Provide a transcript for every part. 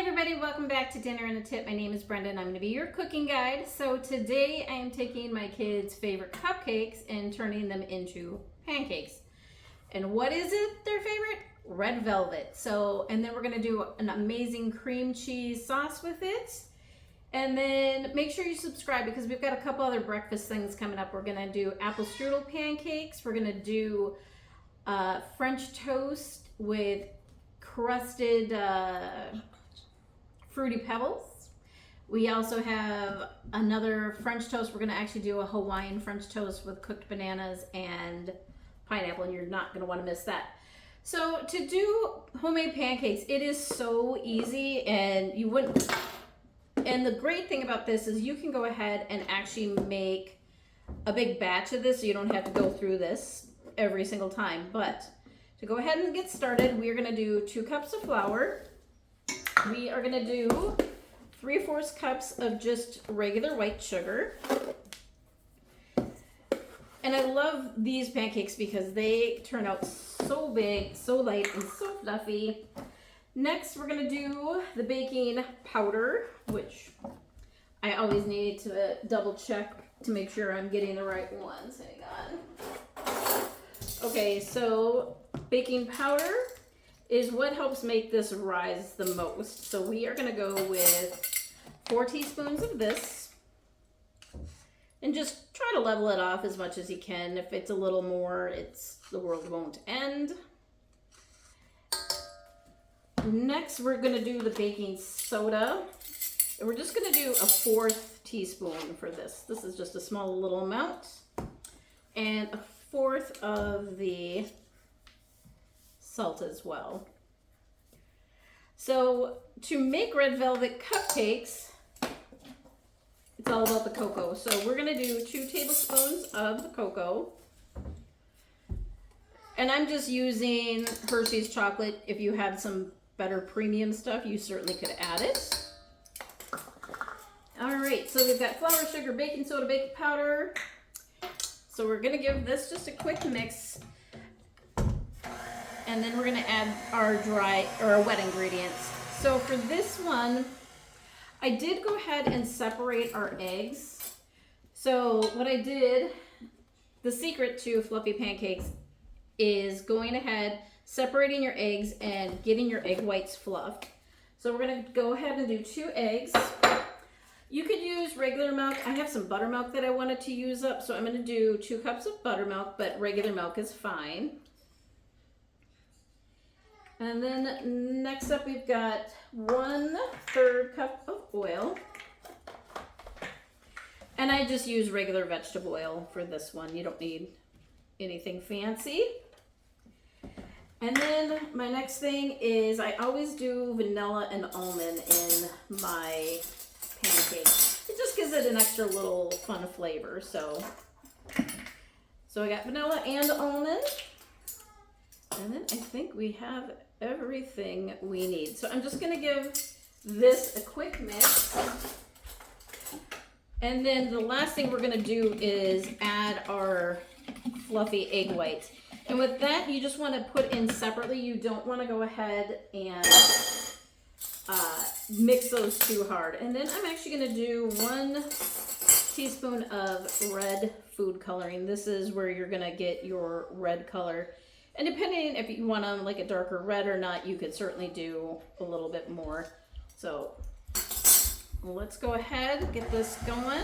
everybody, welcome back to Dinner and a Tip. My name is Brenda and I'm going to be your cooking guide. So today I am taking my kids' favorite cupcakes and turning them into pancakes. And what is it, their favorite? Red velvet. So, and then we're going to do an amazing cream cheese sauce with it. And then make sure you subscribe because we've got a couple other breakfast things coming up. We're going to do apple strudel pancakes. We're going to do French toast with crusted Fruity Pebbles. We also have another French toast. We're going to actually do a Hawaiian French toast with cooked bananas and pineapple, and you're not going to want to miss that. So to do homemade pancakes, it is so easy, and you wouldn't. And the great thing about this is you can go ahead and actually make a big batch of this, so you don't have to go through this every single time. But to go ahead and get started, we are going to do 2 cups of flour. We are going to do 3/4 cups of just regular white sugar. And I love these pancakes because they turn out so big, so light, and so fluffy. Next, we're going to do the baking powder, which I always need to double check to make sure I'm getting the right ones. Hang on. Okay, so baking powder is what helps make this rise the most. So we are going to go with 4 teaspoons of this. And just try to level it off as much as you can. If it's a little more, the world won't end. Next, we're going to do the baking soda. And we're just going to do a 1/4 teaspoon for this. This is just a small little amount. And a 1/4 of the salt as well. So to make red velvet cupcakes, it's all about the cocoa. So we're going to do 2 tablespoons of the cocoa. And I'm just using Hershey's chocolate. If you have some better premium stuff, you certainly could add it. All right, so we've got flour, sugar, baking soda, baking powder. So we're going to give this just a quick mix. And then we're going to add our our wet ingredients. So for this one, I did go ahead and separate our eggs. So what I did, the secret to fluffy pancakes is going ahead, separating your eggs and getting your egg whites fluffed. So we're going to go ahead and do 2 eggs. You could use regular milk. I have some buttermilk that I wanted to use up, so I'm going to do 2 cups of buttermilk, but regular milk is fine. And then next up we've got 1/3 cup of oil. And I just use regular vegetable oil for this one. You don't need anything fancy. And then my next thing is I always do vanilla and almond in my pancake. It just gives it an extra little fun flavor. So I got vanilla and almond. And then I think we have everything we need. So I'm just going to give this a quick mix. And then the last thing we're going to do is add our fluffy egg whites. And with that, you just want to put in separately. You don't want to go ahead and mix those too hard. And then I'm actually going to do 1 teaspoon of red food coloring. This is where you're going to get your red color. And depending if you want them like a darker red or not, you could certainly do a little bit more. So let's go ahead and get this going.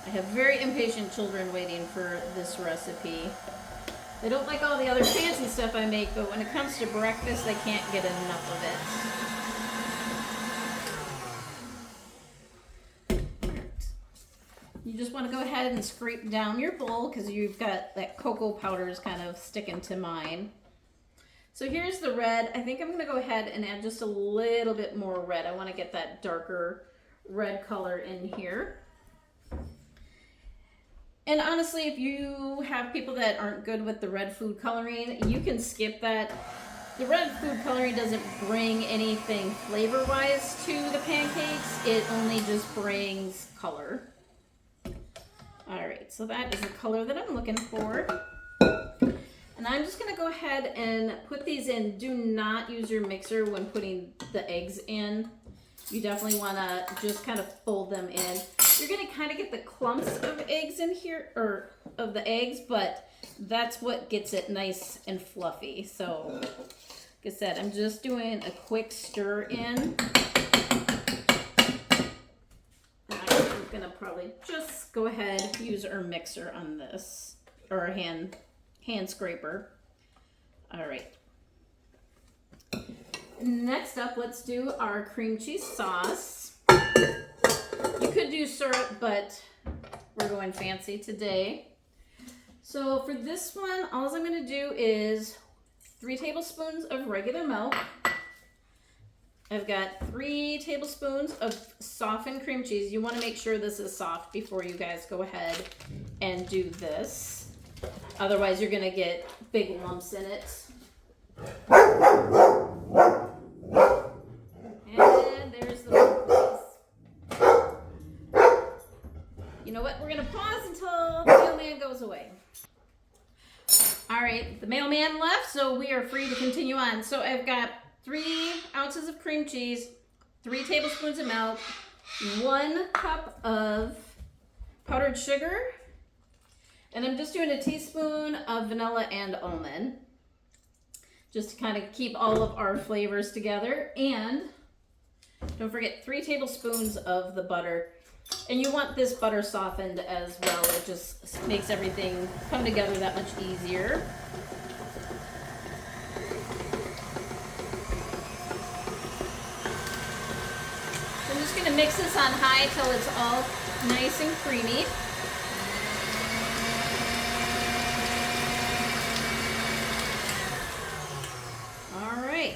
I have very impatient children waiting for this recipe. They don't like all the other fancy stuff I make, but when it comes to breakfast, they can't get enough of it. You just want to go ahead and scrape down your bowl because you've got that cocoa powder is kind of sticking to mine. So here's the red. I think I'm going to go ahead and add just a little bit more red. I want to get that darker red color in here. And honestly, if you have people that aren't good with the red food coloring, you can skip that. The red food coloring doesn't bring anything flavor-wise to the pancakes. It only just brings color. All right, so that is the color that I'm looking for. And And I'm just gonna go ahead and put these in. Do not use your mixer when putting the eggs in. You definitely wanna just kind of fold them in. You're gonna kind of get the clumps of eggs in here, or of the eggs, but that's what gets it nice and fluffy. So, like I said, I'm just doing a quick stir in. I'm gonna probably just go ahead and use our mixer on this, or a hand scraper. All right. Next up, let's do our cream cheese sauce. You could do syrup, but we're going fancy today. So for this one, all I'm going to do is 3 tablespoons of regular milk. I've got 3 tablespoons of softened cream cheese. You want to make sure this is soft before you guys go ahead and do this. Otherwise, you're going to get big lumps in it. And there's the milk. You know what? We're going to pause until the mailman goes away. All right, the mailman left, so we are free to continue on. So I've got 3 ounces of cream cheese, 3 tablespoons of milk, 1 cup of powdered sugar, and I'm just doing a teaspoon of vanilla and almond, just to kind of keep all of our flavors together. And don't forget 3 tablespoons of the butter. And you want this butter softened as well. It just makes everything come together that much easier. I'm just going to mix this on high till it's all nice and creamy. All right.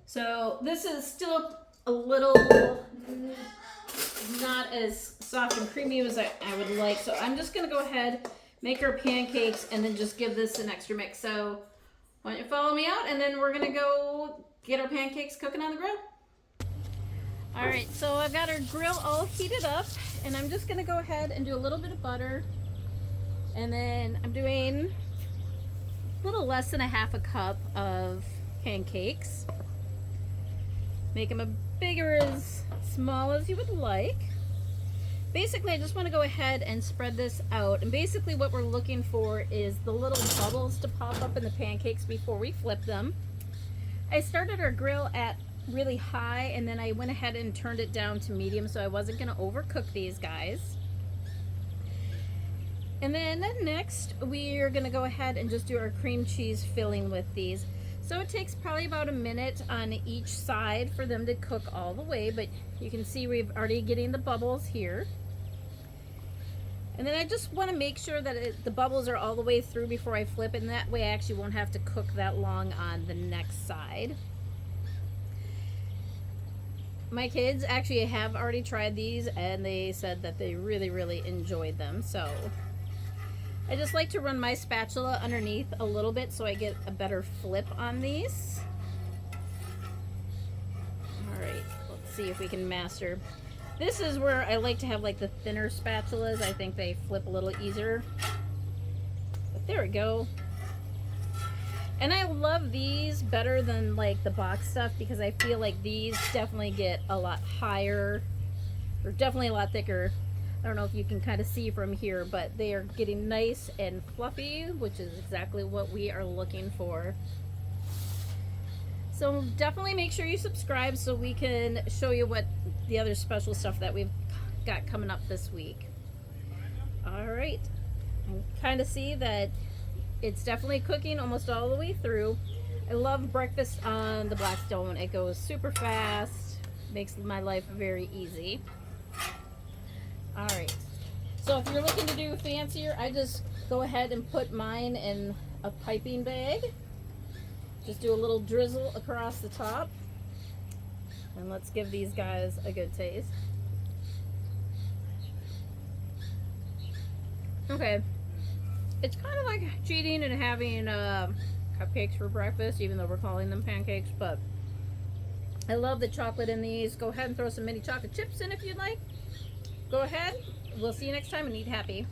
So this is still a little not as soft and creamy as I would like. So I'm just going to go ahead, make our pancakes, and then just give this an extra mix. So why don't you follow me out, and then we're going to go get our pancakes cooking on the grill. All right, so I've got our grill all heated up, and I'm just going to go ahead and do a little bit of butter. And then I'm doing a little less than a half a cup of pancakes. Make them as big or as small as you would like. Basically, I just want to go ahead and spread this out. And basically what we're looking for is the little bubbles to pop up in the pancakes before we flip them. I started our grill at really high, and then I went ahead and turned it down to medium, so I wasn't going to overcook these guys. And then next, we're going to go ahead and just do our cream cheese filling with these. So it takes probably about a minute on each side for them to cook all the way, but you can see we've already getting the bubbles here. And then I just want to make sure that the bubbles are all the way through before I flip it, and that way I actually won't have to cook that long on the next side. My kids actually have already tried these, and they said that they really, really enjoyed them. So I just like to run my spatula underneath a little bit so I get a better flip on these. All right, let's see if we can master. This is where I like to have like the thinner spatulas. I think they flip a little easier. But there we go. And I love these better than like the box stuff because I feel like these definitely get a lot higher, or definitely a lot thicker. I don't know if you can kind of see from here, but they are getting nice and fluffy, which is exactly what we are looking for. So definitely make sure you subscribe so we can show you what the other special stuff that we've got coming up this week. All right, I kind of see that it's definitely cooking almost all the way through. I love breakfast on the Blackstone. It goes super fast, makes my life very easy. All right, so if you're looking to do fancier, I just go ahead and put mine in a piping bag. Just do a little drizzle across the top. And let's give these guys a good taste. Okay, it's kind of like cheating and having cupcakes for breakfast, even though we're calling them pancakes, but I love the chocolate in these. Go ahead and throw some mini chocolate chips in if you'd like. Go ahead. We'll see you next time and eat happy.